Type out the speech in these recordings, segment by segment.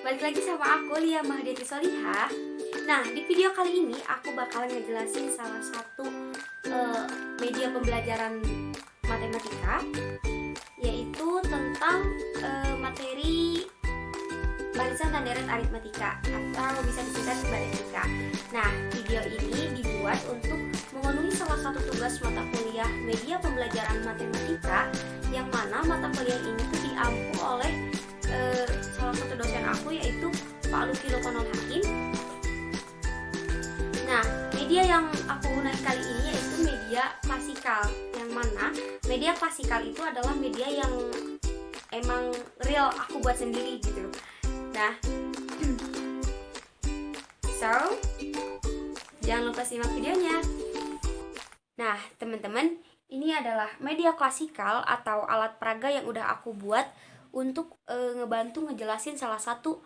Balik lagi sama aku Lia Mahdiati Solihah. Nah, di video kali ini aku bakalan ngejelasin salah satu media pembelajaran matematika, yaitu tentang materi barisan dan deret aritmatika atau bisa disingkat baretika. Nah, video ini dibuat untuk memenuhi salah satu tugas mata kuliah media pembelajaran matematika, yang mana mata kuliah ini tuh diampu oleh salah satu dosen aku, yaitu Pak Luki Lokonol Hakim. Nah, media yang aku gunakan kali ini yaitu media klasikal, yang mana media klasikal itu adalah media yang emang real aku buat sendiri gitu. Nah, so jangan lupa simak videonya. Nah, teman-teman, ini adalah media klasikal atau alat peraga yang udah aku buat untuk ngebantu ngejelasin salah satu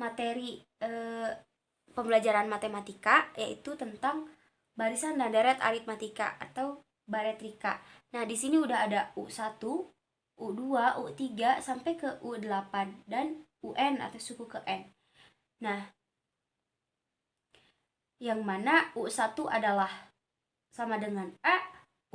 materi pembelajaran matematika, yaitu tentang barisan dan deret aritmatika atau baretrika. Nah, di sini udah ada U1, U2, U3 sampai ke U8 dan UN atau suku ke N. Nah, yang mana U1 adalah sama dengan A,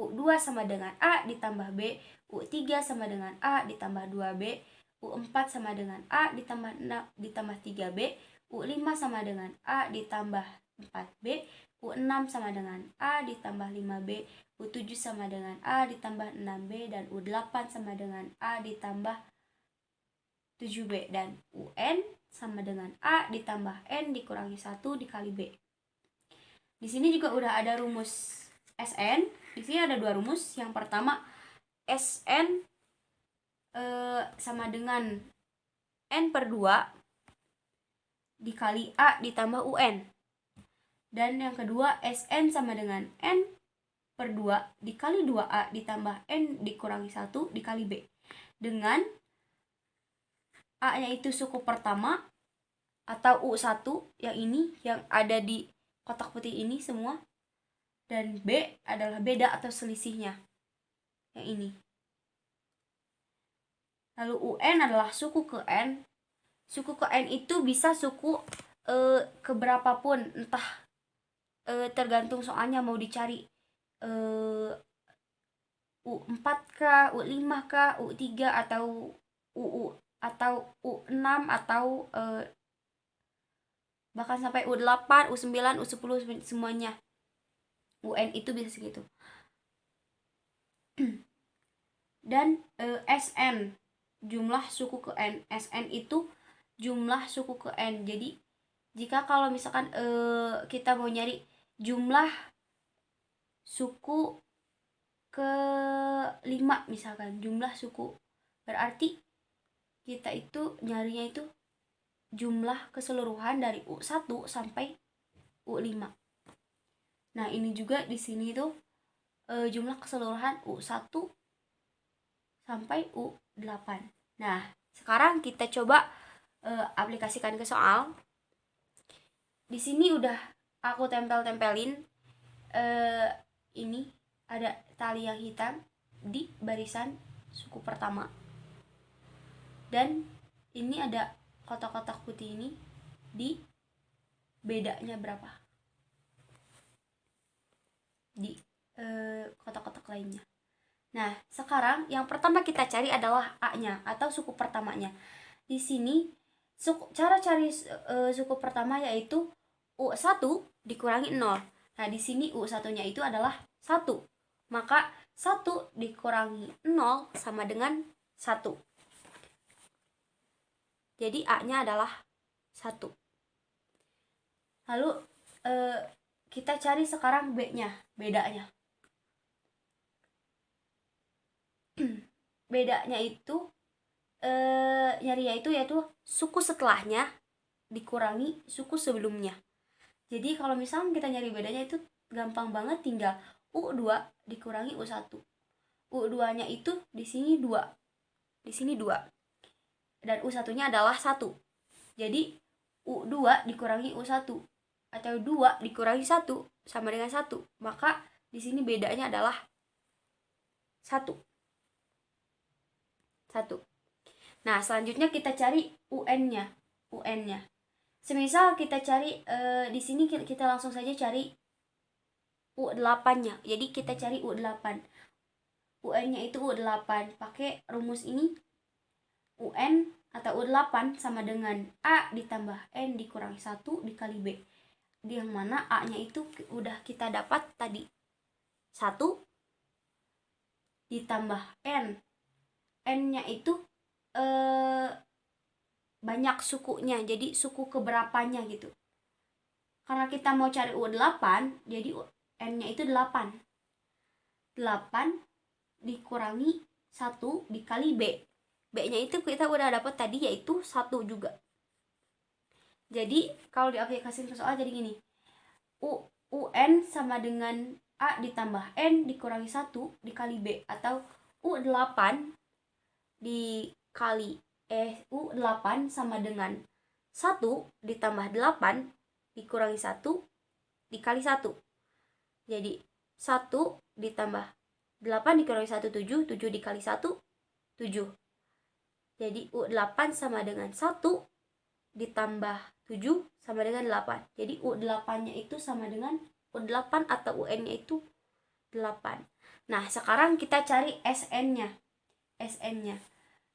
U2 sama dengan A ditambah B, U3 sama dengan A ditambah 2B, U4 sama dengan A ditambah 6 ditambah 3B, U5 sama dengan A ditambah 4B, U6 sama dengan A ditambah 5B, U7 sama dengan A ditambah 6B, dan U8 sama dengan A ditambah 7B, dan UN sama dengan A ditambah N dikurangi 1 dikali B. Di sini juga udah ada rumus SN. Di sini ada dua rumus. Yang pertama, SN sama dengan N per 2 dikali A ditambah UN. Dan yang kedua, SN sama dengan N per 2 dikali 2A ditambah N dikurangi 1 dikali B. Dengan A-nya itu suku pertama atau U1 yang ini, yang ada di kotak putih ini semua. Dan B adalah beda atau selisihnya, yang ini. Lalu UN adalah suku ke N. Suku ke N itu bisa suku keberapapun, entah tergantung soalnya mau dicari U4 kah, U5 kah, U3 atau UU atau U6 atau bahkan sampai U8, U9, U10 semuanya. UN itu bisa segitu. Dan SN, jumlah suku ke N. SN itu jumlah suku ke N. Jadi jika kalau misalkan kita mau nyari jumlah suku ke 5 misalkan, jumlah suku, berarti kita itu nyarinya itu jumlah keseluruhan dari U1 sampai U5. Nah, ini juga di sini tuh jumlah keseluruhan U1 sampai U8. Nah, sekarang kita coba aplikasikan ke soal. Di sini udah aku tempel-tempelin ini ada tali yang hitam di barisan suku pertama. Dan ini ada kotak-kotak putih ini di bedanya berapa di kotak-kotak lainnya. Nah, sekarang yang pertama kita cari adalah A-nya atau suku pertamanya. Di sini cara cari suku pertama yaitu U1 dikurangi 0. Nah, di sini U1-nya itu adalah 1. Maka 1 dikurangi 0 sama dengan 1. Jadi A-nya adalah 1. Lalu kita cari sekarang B-nya, bedanya. Bedanya itu nyarinya itu yaitu suku setelahnya dikurangi suku sebelumnya. Jadi kalau misalnya kita nyari bedanya itu gampang banget, tinggal U2 dikurangi U1. U2-nya itu di sini 2. Di sini 2. Dan U1-nya adalah 1. Jadi U2 dikurangi U1 atau 2 dikurangi 1 sama dengan 1. Maka di sini bedanya adalah 1. Nah, selanjutnya kita cari UN-nya. UN-nya. Semisal kita cari di sini kita langsung saja cari U8-nya. Jadi kita cari U8. UN-nya itu U8. Pakai rumus ini, UN atau U8 sama dengan A ditambah N dikurangi 1 dikali B. Yang mana A-nya itu udah kita dapat tadi. 1 ditambah N. N-nya itu banyak sukunya, jadi suku keberapanya gitu. Karena kita mau cari U8, jadi N-nya itu 8. 8 dikurangi 1 dikali B. B-nya itu kita udah dapat tadi, yaitu 1 juga. Jadi kalau diaplikasikan ke soal jadi gini. UN sama dengan A ditambah N dikurangi 1 dikali B, atau U8 dikali U8 sama dengan 1 ditambah 8 dikurangi 1 dikali 1. Jadi 1 ditambah 8 dikurangi 1 7, 7 dikali 1 7. Jadi U8 sama dengan 1 ditambah 7 sama dengan 8. Jadi U8-nya itu sama dengan U8 atau UN-nya itu 8. Nah, sekarang kita cari SN-nya.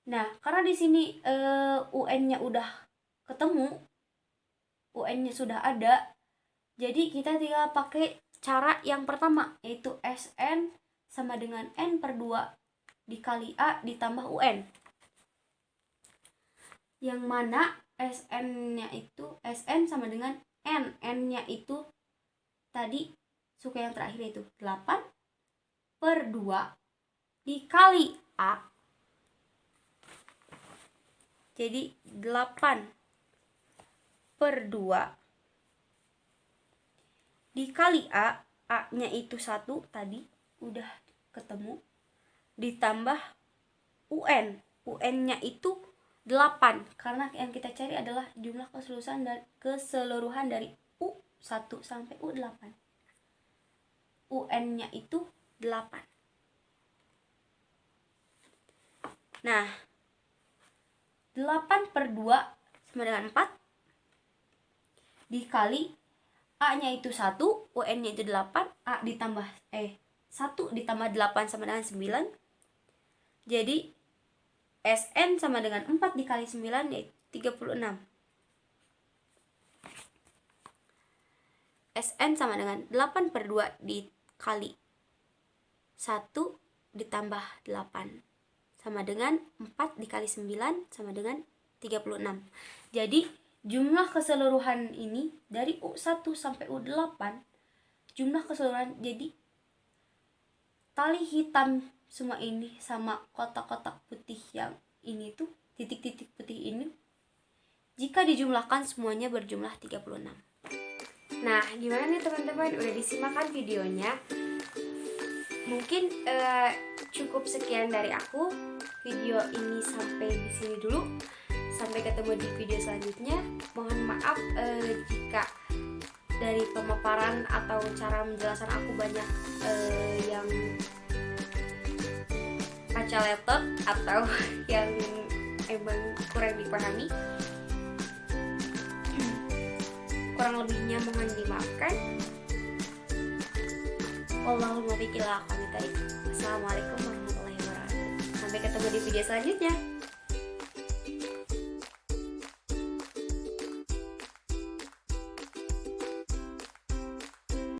Nah, karena di sini UN-nya udah ketemu, UN-nya sudah ada, jadi kita tinggal pakai cara yang pertama, yaitu SN sama dengan N/2 dikali A ditambah UN. Yang mana SN-nya itu SN sama dengan N. N-nya itu tadi suku yang terakhir itu 8/2 dikali A. Jadi 8/2 dikali A. A-nya itu 1 tadi udah ketemu, ditambah UN. UN-nya itu 8, karena yang kita cari adalah jumlah keseluruhan dari U1 sampai U8. UN-nya itu 8. Nah, 8/2 sama dengan 4 dikali A-nya itu 1, UN-nya itu 8, A ditambah 1 ditambah 8 sama dengan 9. Jadi SN sama dengan 4 dikali 9 yaitu 36. SN sama dengan 8/2 dikali 1 ditambah 8 sama dengan 4 dikali 9 sama dengan 36. Jadi jumlah keseluruhan ini dari U1 sampai U8, jumlah keseluruhan, jadi tali hitam semua ini sama kotak-kotak putih yang ini tuh, titik-titik putih ini, jika dijumlahkan semuanya berjumlah 36. Nah, gimana nih teman-teman? Udah disimakkan videonya? Mungkin cukup sekian dari aku. Video ini sampai di sini dulu. Sampai ketemu di video selanjutnya. Mohon maaf jika dari pemaparan atau cara menjelaskan aku banyak yang kaca laptop atau yang emang kurang dipahami. Kurang lebihnya mohon dimaafkan. Wallahul muwaffiq ila aqwamit thoriq. Assalamualaikum warahmatullahi wabarakatuh. Sampai ketemu di video selanjutnya.